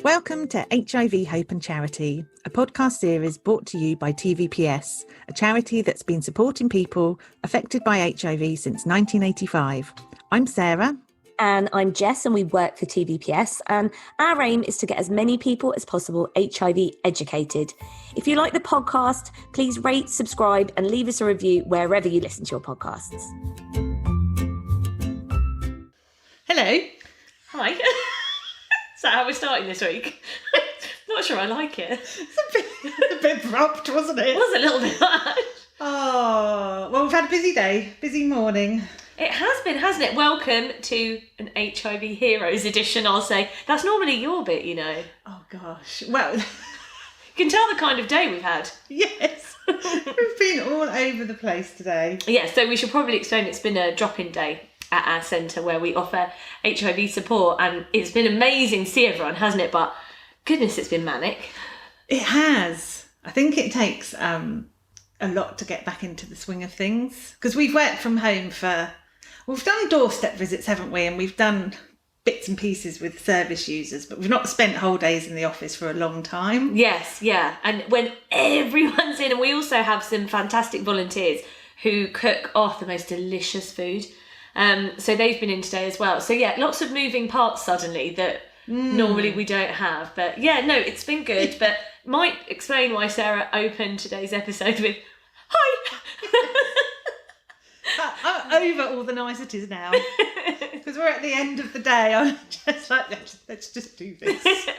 Welcome to HIV Hope and Charity, a podcast series brought to you by TVPS, a charity that's been supporting people affected by HIV since 1985. I'm Sarah. And I'm Jess, and we work for TVPS. And our aim is to get as many people as possible HIV educated. If you like the podcast, please rate, subscribe, and leave us a review wherever you listen to your podcasts. Hello. Hi. Is that how we're starting this week? Not sure I like it. It's a bit abrupt, wasn't it? It was a little bit much. Oh, well, we've had a busy day, busy morning. It has been, hasn't it? Welcome to an HIV Heroes edition, I'll say. That's normally your bit, you know. Oh, gosh. Well, you can tell the kind of day we've had. Yes. We've been all over the place today. Yeah, so we should probably explain it's been a drop-in day at our centre where we offer HIV support, and it's been amazing to see everyone, hasn't it? But goodness, it's been manic. It has. I think it takes a lot to get back into the swing of things, because we've worked from home we've done doorstep visits, haven't we? And we've done bits and pieces with service users, but we've not spent whole days in the office for a long time. Yes, yeah. And when everyone's in, and we also have some fantastic volunteers who cook the most delicious food. So they've been in today as well. So yeah, lots of moving parts suddenly that normally we don't have. But yeah, no, it's been good. But might explain why Sarah opened today's episode with, hi! I'm over all the niceties now. Because we're at the end of the day. I'm just like, let's just do this.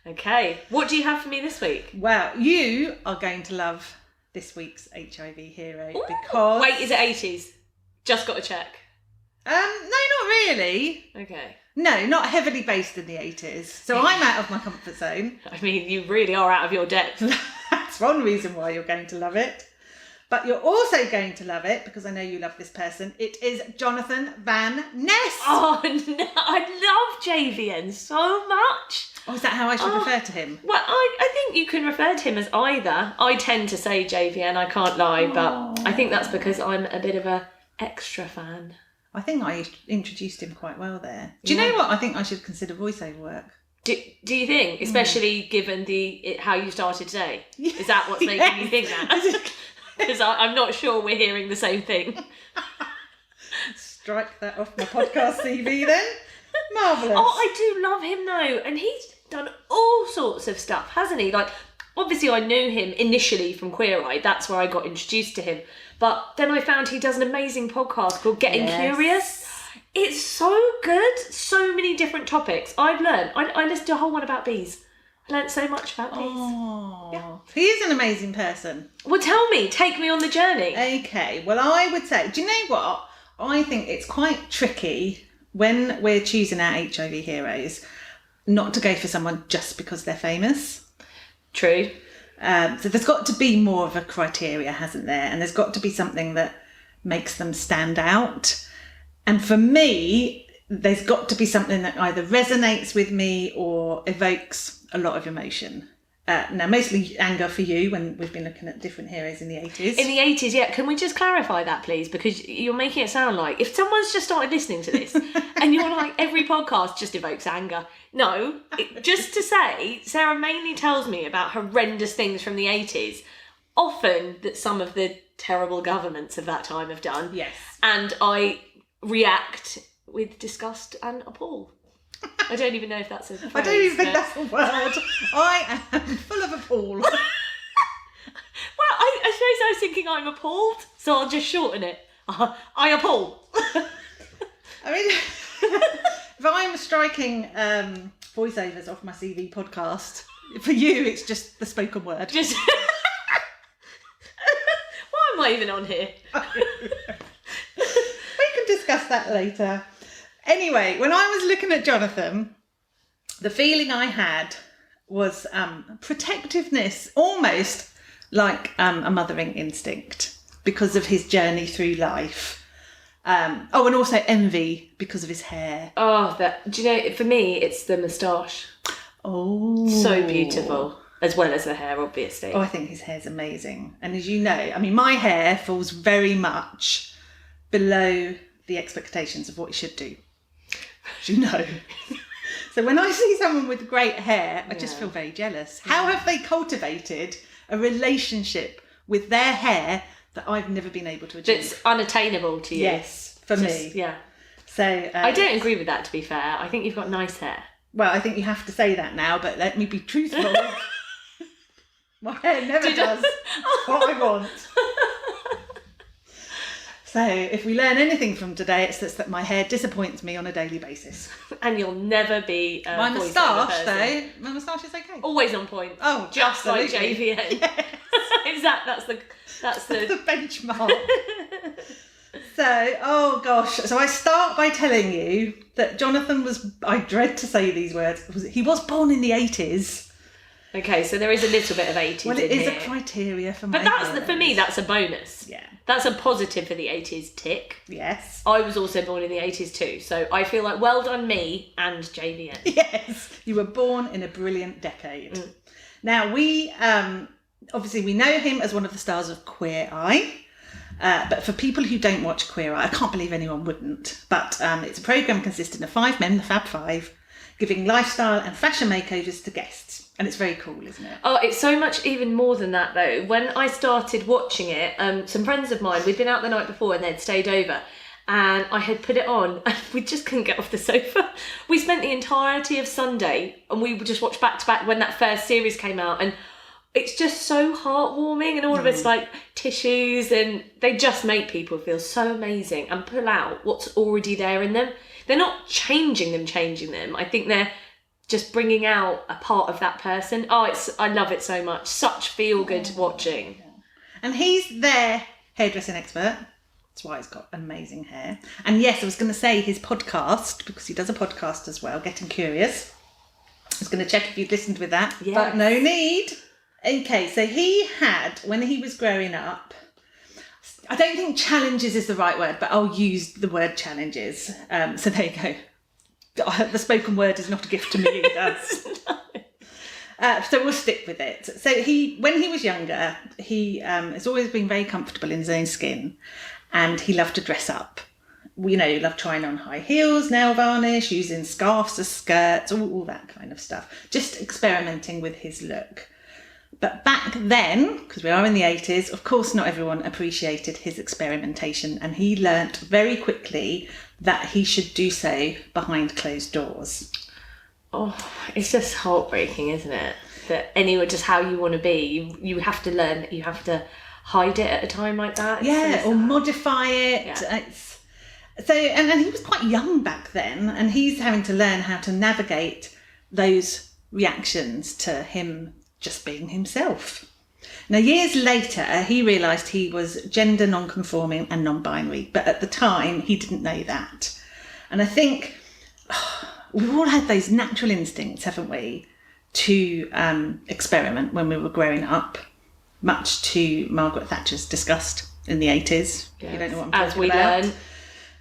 Okay. What do you have for me this week? Well, you are going to love this week's HIV Hero because... Wait, is it 80s? Just got to check. No, not really. Okay. No, not heavily based in the 80s. So I'm out of my comfort zone. I mean, you really are out of your depth. That's one reason why you're going to love it. But you're also going to love it, because I know you love this person. It is Jonathan Van Ness. Oh, no, I love JVN so much. Oh, is that how I should refer to him? Well, I think you can refer to him as either. I tend to say JVN, I can't lie, but I think that's because I'm a bit of a extra fan. I think I introduced him quite well there. Do you know what? I think I should consider voiceover work. Do you think? Especially given how you started today? Is that what's making you think that? Because I'm not sure we're hearing the same thing. Strike that off my podcast CV then. Marvellous. Oh, I do love him though. And he's done all sorts of stuff, hasn't he? Like, obviously I knew him initially from Queer Eye. That's where I got introduced to him. But then I found he does an amazing podcast called Getting Curious. It's so good. So many different topics. I've learned. I listened to a whole one about bees. I learned so much about bees. Oh, yeah. He is an amazing person. Well, tell me. Take me on the journey. Okay. Well, I would say, do you know what? I think it's quite tricky when we're choosing our HIV heroes not to go for someone just because they're famous. True. So there's got to be more of a criteria, hasn't there? And there's got to be something that makes them stand out. And for me, there's got to be something that either resonates with me or evokes a lot of emotion. Now, mostly anger for you when we've been looking at different heroes in the 80s. In the 80s, yeah. Can we just clarify that, please? Because you're making it sound like if someone's just started listening to this and you're like, every podcast just evokes anger. No, just to say, Sarah mainly tells me about horrendous things from the 80s, often that some of the terrible governments of that time have done. Yes. And I react with disgust and appall. I don't even know if that's a phrase. I don't even think that's a word. I am full of appall. Well, I suppose I was thinking I'm appalled, so I'll just shorten it. I appall. I mean, if I'm striking voiceovers off my CV podcast, for you it's just the spoken word. Just why am I even on here? We can discuss that later. Anyway, when I was looking at Jonathan, the feeling I had was protectiveness, almost like a mothering instinct because of his journey through life. And also envy because of his hair. Oh, do you know, for me, it's the moustache. Oh. So beautiful. As well as the hair, obviously. Oh, I think his hair's amazing. And as you know, I mean, my hair falls very much below the expectations of what it should do. As you know. So when I see someone with great hair, I just feel very jealous. How have they cultivated a relationship with their hair that I've never been able to achieve? That's unattainable to you. Yes, for me. Yeah. So I don't agree with that, to be fair. I think you've got nice hair. Well, I think you have to say that now, but let me be truthful. My hair never does what I want. So if we learn anything from today, it's that my hair disappoints me on a daily basis. And you'll never be a my voiceover moustache, person. though, my moustache is okay. Always on point. Oh, just absolutely. like JVN. Yes. Exactly. That's the the benchmark. So, oh gosh. So I start by telling you that Jonathan was, I dread to say these words, he was born in the 80s. Okay, so there is a little bit of 80s Well, it in is here. a criteria for my But for me, that's a bonus. Yeah. That's a positive for the 80s tick. Yes. I was also born in the 80s too, so I feel like well done me and JVN. Yes, you were born in a brilliant decade. Now, we, obviously we know him as one of the stars of Queer Eye. But for people who don't watch Queer Eye, I can't believe anyone wouldn't. But it's a programme consisting of 5 men, the Fab Five, giving lifestyle and fashion makeovers to guests. And it's very cool, isn't it? Oh, it's so much even more than that, though. When I started watching it, some friends of mine, we'd been out the night before and they'd stayed over. And I had put it on and we just couldn't get off the sofa. We spent the entirety of Sunday and we would just watch back to back when that first series came out. And it's just so heartwarming, and all of it's like tissues, and they just make people feel so amazing and pull out what's already there in them. They're not changing them. I think they're just bringing out a part of that person. I love it so much. Such feel good watching. And he's their hairdressing expert. That's why he's got amazing hair. And yes, I was going to say his podcast, because he does a podcast as well, Getting Curious. I was going to check if you'd listened with that, but no need. Okay, so he had, when he was growing up, I don't think challenges is the right word, but I'll use the word challenges. So there you go. The spoken word is not a gift to me either. So we'll stick with it. So when he was younger, he has always been very comfortable in his own skin, and he loved to dress up. He loved trying on high heels, nail varnish, using scarves as skirts, all that kind of stuff. Just experimenting with his look. But back then, because we are in the 80s, of course not everyone appreciated his experimentation, and he learnt very quickly that he should do so behind closed doors. Oh, it's just heartbreaking, isn't it? That anyway, just how you want to be, you have to learn that you have to hide it at a time like that. Or modify it. Yeah. So he was quite young back then, and he's having to learn how to navigate those reactions to him just being himself. Now, years later, he realised he was gender non-conforming and non-binary, but at the time, he didn't know that. And I think we've all had those natural instincts, haven't we, to experiment when we were growing up, much to Margaret Thatcher's disgust in the 80s. Yes. You don't know what I'm talking As we about. learn.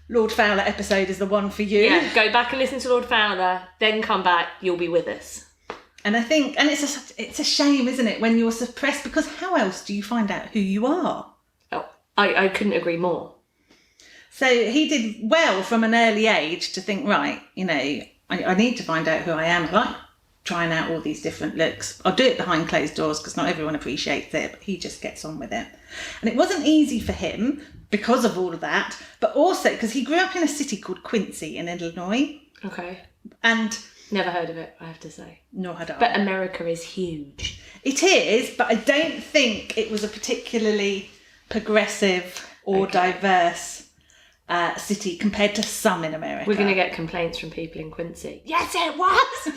Lord Fowler episode is the one for you. Yeah, go back and listen to Lord Fowler, then come back, you'll be with us. And I think, and it's a shame, isn't it, when you're suppressed, because how else do you find out who you are? Oh, I couldn't agree more. So he did well from an early age to think, right, I need to find out who I am. I like trying out all these different looks. I'll do it behind closed doors because not everyone appreciates it, but he just gets on with it. And it wasn't easy for him because of all of that, but also because he grew up in a city called Quincy in Illinois. Okay. And never heard of it, I have to say. Nor had I. But America is huge. It is, but I don't think it was a particularly progressive or diverse city compared to some in America. We're going to get complaints from people in Quincy. Yes, it was!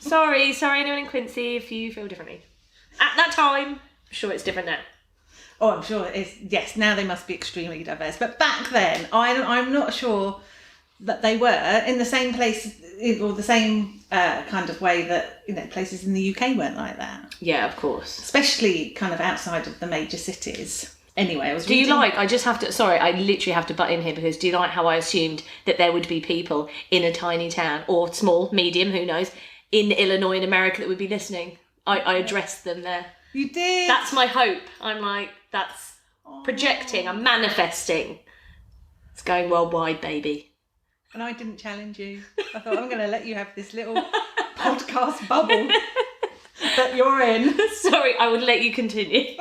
Sorry, anyone in Quincy if you feel differently. At that time, I'm sure it's different now. Oh, I'm sure it is. Yes, now they must be extremely diverse. But back then, I'm not sure that they were in the same place or the same kind of way that, places in the UK weren't like that. Yeah, of course. Especially kind of outside of the major cities. Anyway, I was reading... I literally have to butt in here because do you like how I assumed that there would be people in a tiny town or small, medium, who knows, in Illinois in America that would be listening? I addressed them there. You did? That's my hope. I'm like, that's projecting, I'm manifesting. It's going worldwide, baby. And I didn't challenge you. I thought, I'm going to let you have this little podcast bubble that you're in. Sorry, I would let you continue.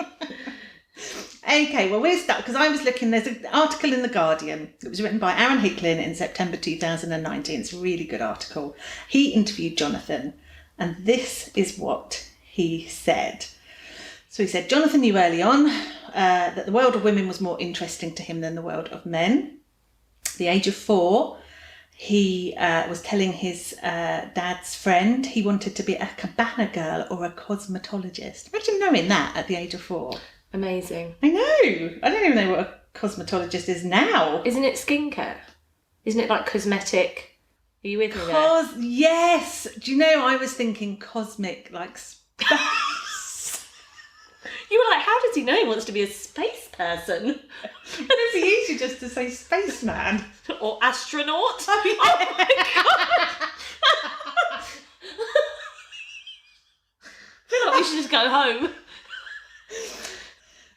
Okay, well, we're stuck because I was looking, there's an article in The Guardian. It was written by Aaron Hicklin in September 2019. It's a really good article. He interviewed Jonathan, and this is what he said. So he said, Jonathan knew early on that the world of women was more interesting to him than the world of men. At the age of 4, he was telling his dad's friend he wanted to be a cabana girl or a cosmetologist. Imagine knowing that at the age of 4. Amazing. I know. I don't even know what a cosmetologist is now. Isn't it skincare? Isn't it like cosmetic? Are you with me there? Yes. Do you know, I was thinking cosmic, like space. You were like, how does he know he wants to be a space person? And it's easy just to say spaceman. Or astronaut? Oh, yeah. Oh my God. I feel like we should just go home.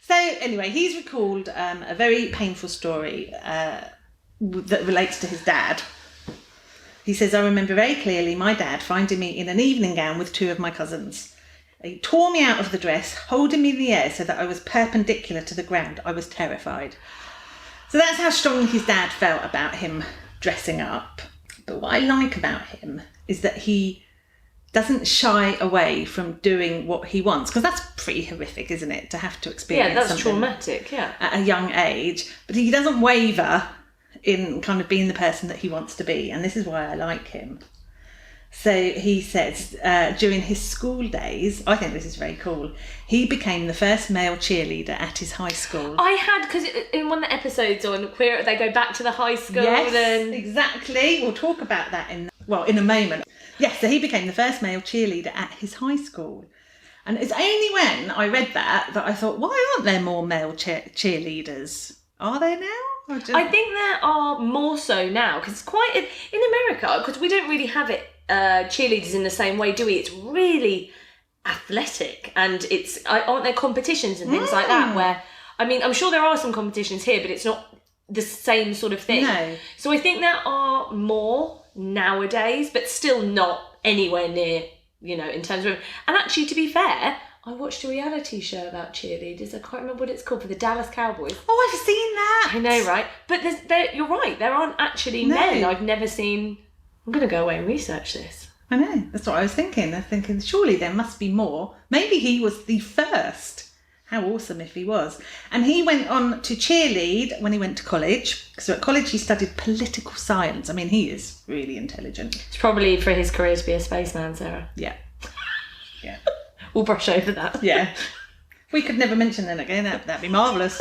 So anyway, he's recalled a very painful story that relates to his dad. He says, I remember very clearly my dad finding me in an evening gown with 2 of my cousins. He tore me out of the dress, holding me in the air so that I was perpendicular to the ground. I was terrified. So that's how strongly his dad felt about him dressing up. But what I like about him is that he doesn't shy away from doing what he wants, because that's pretty horrific, isn't it, to have to experience that's something traumatic, yeah, at a young age. But he doesn't waver in kind of being the person that he wants to be, and this is why I like him. So he says during his school days, I think this is very cool, he became the first male cheerleader at his high school. I had, because in one of the episodes on Queer, they go back to the high school. Yes, and... exactly. We'll talk about that in a moment. Yes, so he became the first male cheerleader at his high school. And it's only when I read that I thought, why aren't there more male cheerleaders? Are there now? I think there are more so now, because it's quite in America, because we don't really have it cheerleaders in the same way, do we? It's really athletic, and aren't there competitions and things like that where, I mean, I'm sure there are some competitions here, but it's not the same sort of thing. No. So I think there are more nowadays, but still not anywhere near, in terms of... And actually, to be fair, I watched a reality show about cheerleaders. I can't remember what it's called, for the Dallas Cowboys. Oh, I've seen that. I know, right? But you're right, there aren't actually men. I've never seen... I'm going to go away and research this. I know, that's what I was thinking. I was thinking, surely there must be more. Maybe he was the first. How awesome if he was. And he went on to cheerlead when he went to college. So at college he studied political science. I mean, he is really intelligent. It's probably for his career to be a spaceman, Sarah. Yeah. Yeah. We'll brush over that. Yeah. We could never mention that again. That'd be marvellous.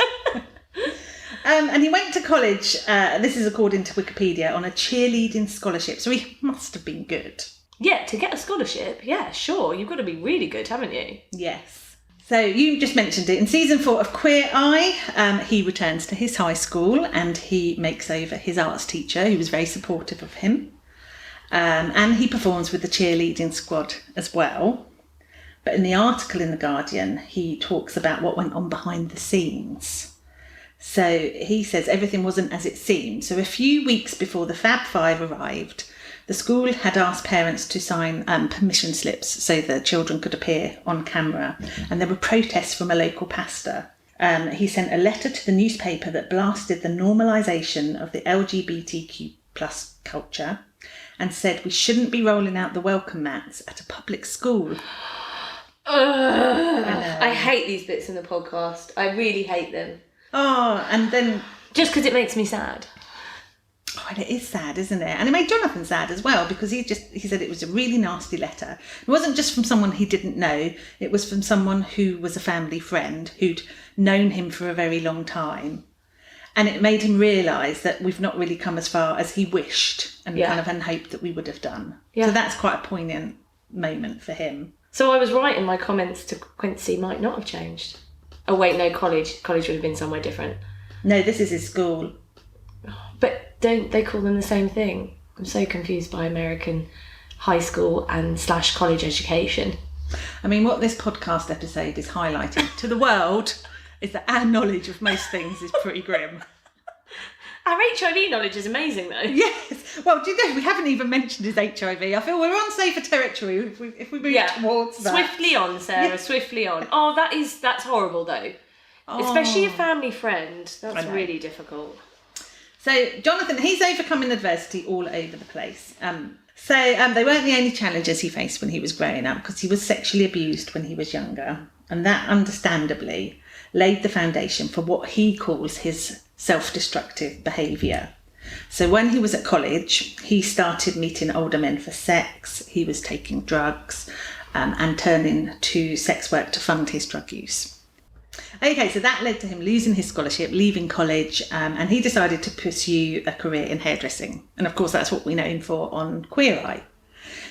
And he went to college, this is according to Wikipedia, on a cheerleading scholarship. So he must have been good. Yeah, to get a scholarship, yeah, sure. You've got to be really good, haven't you? Yes. So you just mentioned it. In season 4 of Queer Eye, he returns to his high school and he makes over his arts teacher, who was very supportive of him. And he performs with the cheerleading squad as well. But in the article in The Guardian, he talks about what went on behind the scenes. So he says everything wasn't as it seemed. So a few weeks before the Fab Five arrived, the school had asked parents to sign permission slips so the children could appear on camera. And there were protests from a local pastor. He sent a letter to the newspaper that blasted the normalisation of the LGBTQ plus culture and said we shouldn't be rolling out the welcome mats at a public school. I hate these bits in the podcast. I really hate them. Oh, and then... Just because it makes me sad. Oh, and it is sad, isn't it? And it made Jonathan sad as well, because he said it was a really nasty letter. It wasn't just from someone he didn't know. It was from someone who was a family friend who'd known him for a very long time. And it made him realise that we've not really come as far as he wished and kind of hoped that we would have done. Yeah. So that's quite a poignant moment for him. So I was right in my comments to Quincy might not have changed. Oh, wait, no, college. College would have been somewhere different. No, this is his school. But don't they call them the same thing? I'm so confused by American high school and / college education. I mean, what this podcast episode is highlighting to the world is that our knowledge of most things is pretty grim. Our HIV knowledge is amazing, though. Yes. Well, do you know, we haven't even mentioned his HIV. I feel we're on safer territory if we move towards that. Swiftly on, Sarah, swiftly on. Oh, that's horrible, though. Oh. Especially a family friend. That's really difficult. So, Jonathan, he's overcoming adversity all over the place. So they weren't the only challenges he faced when he was growing up, because he was sexually abused when he was younger. And that, understandably, laid the foundation for what he calls his self-destructive behaviour. So when he was at college, he started meeting older men for sex. He was taking drugs and turning to sex work to fund his drug use. Okay, so that led to him losing his scholarship, leaving college, and he decided to pursue a career in hairdressing. And of course, that's what we know him for on Queer Eye.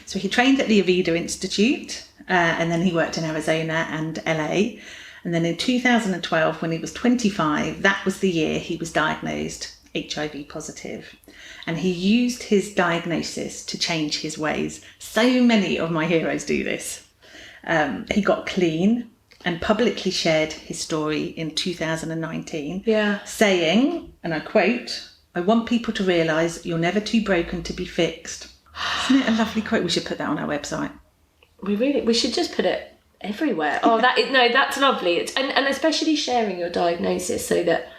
So he trained at the Avida Institute, and then he worked in Arizona and LA. And then in 2012, when he was 25, that was the year he was diagnosed HIV positive. And he used his diagnosis to change his ways. So many of my heroes do this. He got clean and publicly shared his story in 2019, saying, and I quote, "I want people to realise you're never too broken to be fixed." Isn't it a lovely quote? We should put that on our website. We should just put it everywhere. Oh, that's lovely. And especially sharing your diagnosis so that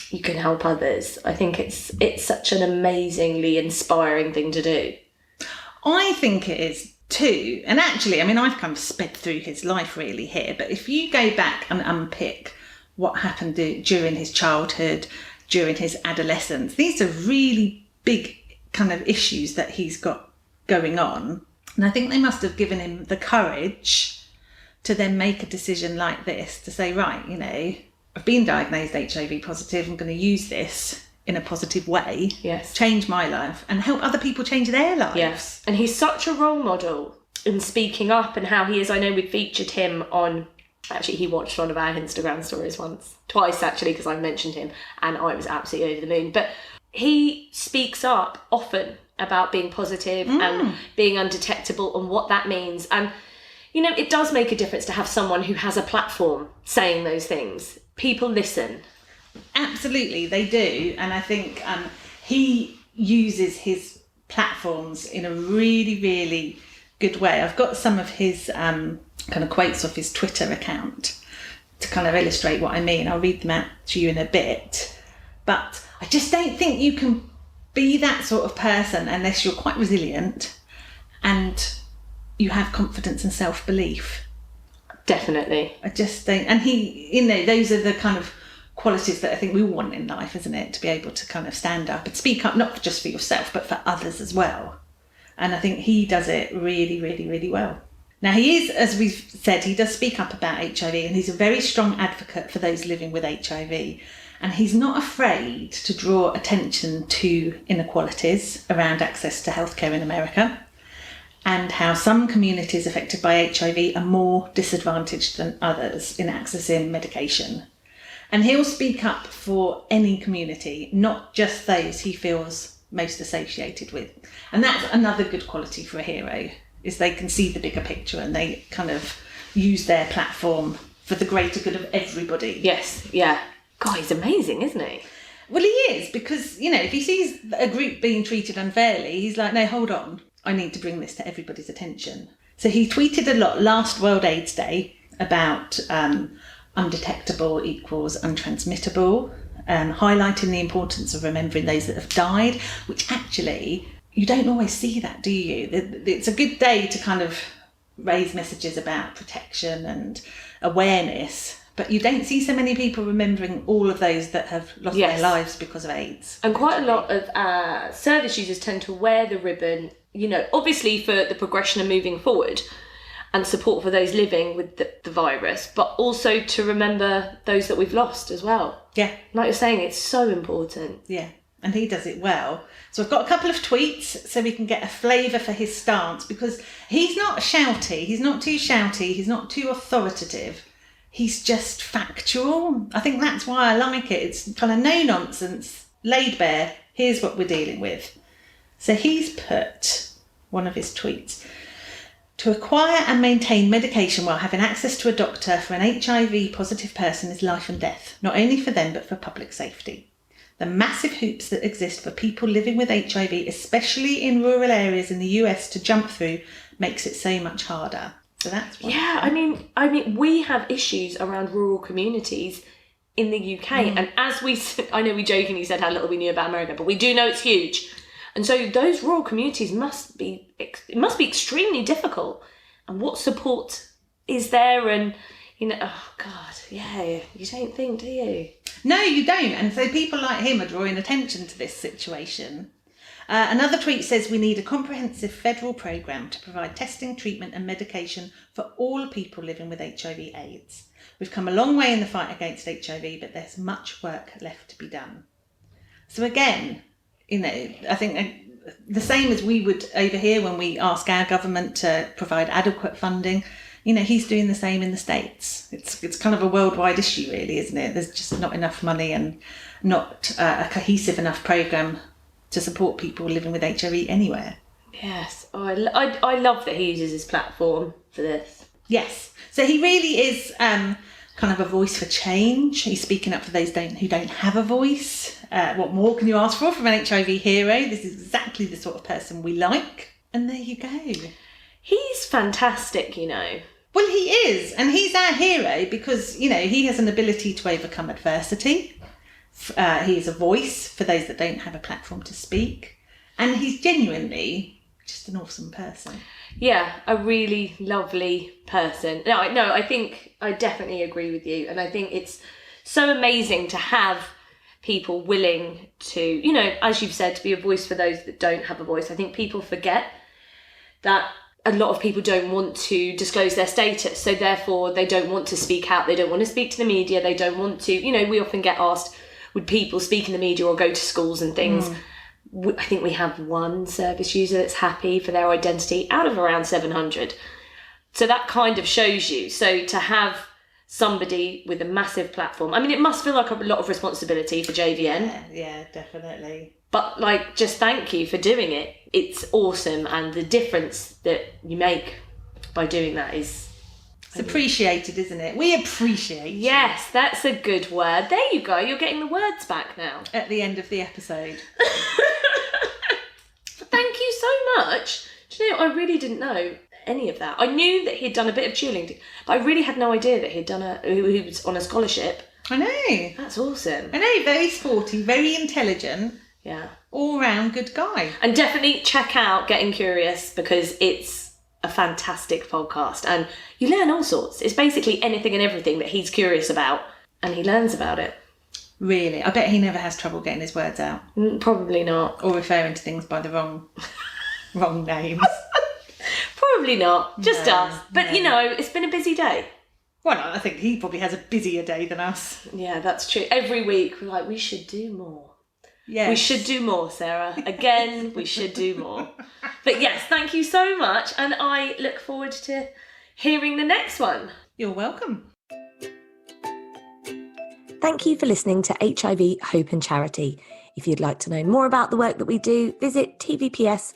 you can help others. I think it's such an amazingly inspiring thing to do. I think it is too. And actually, I mean, I've kind of sped through his life really here, but if you go back and unpick what happened during his childhood, during his adolescence, these are really big kind of issues that he's got going on. And I think they must have given him the courage to then make a decision like this, to say, right, you know, I've been diagnosed HIV positive, I'm going to use this in a positive way, change my life and help other people change their lives. Yes, and he's such a role model in speaking up and how he is. I know we featured him on, actually he watched one of our Instagram stories twice actually, because I mentioned him and I was absolutely over the moon. But he speaks up often about being positive and being undetectable and what that means. And, you know, it does make a difference to have someone who has a platform saying those things. People listen. Absolutely, they do. And I think he uses his platforms in a really, really good way. I've got some of his kind of quotes off his Twitter account to kind of illustrate what I mean. I'll read them out to you in a bit. But I just don't think you can be that sort of person unless you're quite resilient and you have confidence and self-belief. Definitely. I just think, and he, you know, those are the kind of qualities that I think we all want in life, isn't it? To be able to kind of stand up and speak up, not just for yourself, but for others as well. And I think he does it really, really, really well. Now, he is, as we've said, he does speak up about HIV and he's a very strong advocate for those living with HIV. And he's not afraid to draw attention to inequalities around access to healthcare in America and how some communities affected by HIV are more disadvantaged than others in accessing medication. And he'll speak up for any community, not just those he feels most associated with. And that's another good quality for a hero, is they can see the bigger picture and they kind of use their platform for the greater good of everybody. Yes, yeah. God, he's amazing, isn't he? Well, he is, because, you know, if he sees a group being treated unfairly, he's like, no, hold on, I need to bring this to everybody's attention. So he tweeted a lot last World AIDS Day about undetectable equals untransmittable, highlighting the importance of remembering those that have died, which actually, you don't always see that, do you? It's a good day to kind of raise messages about protection and awareness, but you don't see so many people remembering all of those that have lost their lives because of AIDS. And quite a lot of service users tend to wear the ribbon, you know, obviously for the progression of moving forward and support for those living with the virus, but also to remember those that we've lost as well. Yeah. Like you're saying, it's so important. Yeah, and he does it well. So I've got a couple of tweets so we can get a flavour for his stance, because he's not shouty, he's not too shouty, he's not too authoritative. He's just factual. I think that's why I like it. It's kind of no nonsense, laid bare. Here's what we're dealing with. So he's put one of his tweets. To acquire and maintain medication while having access to a doctor for an HIV positive person is life and death, not only for them but for public safety. The massive hoops that exist for people living with HIV, especially in rural areas in the US, to jump through makes it so much harder. So that's one. Yeah, I mean, we have issues around rural communities in the UK, and I know we jokingly said how little we knew about America, but we do know it's huge, and so those rural communities must be extremely difficult. And what support is there? And oh God, yeah, you don't think, do you? No, you don't. And so people like him are drawing attention to this situation. Another tweet says we need a comprehensive federal programme to provide testing, treatment and medication for all people living with HIV/AIDS. We've come a long way in the fight against HIV, but there's much work left to be done. So again, I think the same as we would over here when we ask our government to provide adequate funding, he's doing the same in the States. It's kind of a worldwide issue, really, isn't it? There's just not enough money and not a cohesive enough programme to support people living with HIV anywhere. Yes. Oh, I love that he uses his platform for this. Yes. So he really is kind of a voice for change. He's speaking up for those who don't have a voice. What more can you ask for from an HIV hero? This is exactly the sort of person we like. And there you go. He's fantastic, Well, he is. And he's our hero because, he has an ability to overcome adversity. He is a voice for those that don't have a platform to speak. And he's genuinely just an awesome person. Yeah, a really lovely person. No, I think I definitely agree with you. And I think it's so amazing to have people willing to, as you've said, to be a voice for those that don't have a voice. I think people forget that a lot of people don't want to disclose their status, so therefore they don't want to speak out, they don't want to speak to the media, they don't want to, we often get asked, would people speak in the media or go to schools and things? I think we have one service user that's happy for their identity out of around 700. So that kind of shows you. So to have somebody with a massive platform, it must feel like a lot of responsibility for JVN. Yeah, definitely. But just thank you for doing it. It's awesome, and the difference that you make by doing that is... It's appreciated, isn't it? We appreciate you. Yes, that's a good word. There you go. You're getting the words back now. At the end of the episode. Thank you so much. Do you know, I really didn't know any of that. I knew that he'd done a bit of cheerleading, but I really had no idea that he was on a scholarship. I know. That's awesome. I know, very sporty, very intelligent. Yeah. All-round good guy. And definitely check out Getting Curious because it's a fantastic podcast and you learn all sorts. It's basically anything and everything that he's curious about and he learns about it. Really? I bet he never has trouble getting his words out. Probably not. Or referring to things by the wrong names. Probably not. Just us. But, it's been a busy day. Well, I think he probably has a busier day than us. Yeah, that's true. Every week we're like, we should do more. Yes. We should do more, Sarah. Again, we should do more. But yes, thank you so much. And I look forward to hearing the next one. You're welcome. Thank you for listening to HIV Hope and Charity. If you'd like to know more about the work that we do, visit tvps.org.uk.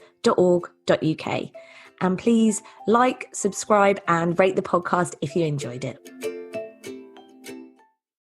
And please like, subscribe and rate the podcast if you enjoyed it.